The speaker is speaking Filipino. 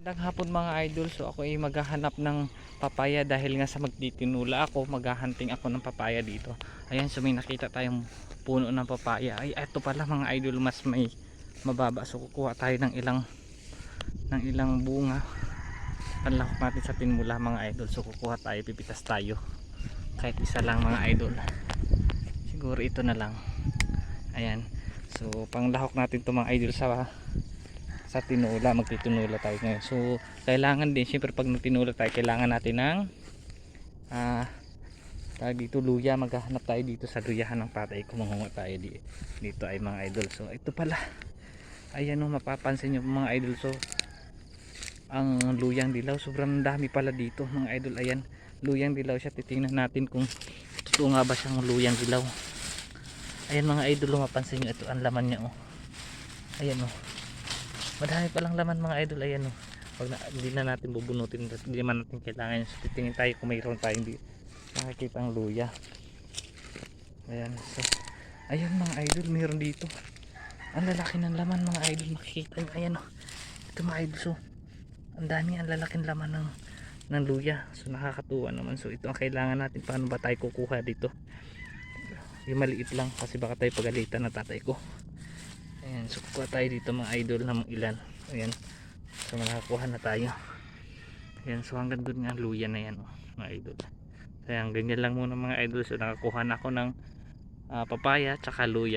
Magandang hapon mga idol. So ako ay maghahanap ng papaya dahil nga sa magtitinula ako, maghahunting ako ng papaya dito. Ayan, so may nakita tayong puno ng papaya. Ay, eto pala mga idol, mas may mababa. So kukuha tayo ng ilang bunga. Panlakot natin sa tinmula mga idol. So kukuha tayo, pipitas tayo. Kahit isa lang mga idol. Siguro ito na lang. Ayan. So panglahok natin to mga idol sa tinula, magtitinula tayo ngayon. So kailangan din syempre pag nagtinula tayo, kailangan natin ng tayo dito luya. Maghahanap tayo dito sa luyahan ng patay kung mangunga tayo dito ay mga idol. So ito pala, ayan o, mapapansin nyo mga idol. So ang luyang dilaw, sobrang dami pala dito mga idol. Ayan, luyang dilaw siya. Titingnan natin kung totoo nga ba siyang luyang dilaw. Ayan mga idol, mapansin nyo ito ang laman niya o. Ayan o, madami palang laman mga idol. Ayan o, hindi na natin bubunutin, hindi naman natin kailangan. So titingin tayo kung mayroon tayong nakikita ang luya. Ayan, so ayan mga idol, mayroon dito. Ang lalaki ng laman mga idol, makikita nyo. Ayan o, ito mga idol. So ang dami, ang lalaking laman ng luya. So nakakatuwa naman. So ito ang kailangan natin. Paano ba tayo kukuha dito? Yung maliit lang kasi baka tayo pagalitan na tatay ko. Ayan, so kukuha tayo dito mga idol ng ilan. Ayan, so nakakuha na tayo. Ayan, so hanggang doon nga luya na yan mga idol. Ayan, ganyan lang muna mga idol. So nakakuha na ako ng papaya tsaka luya.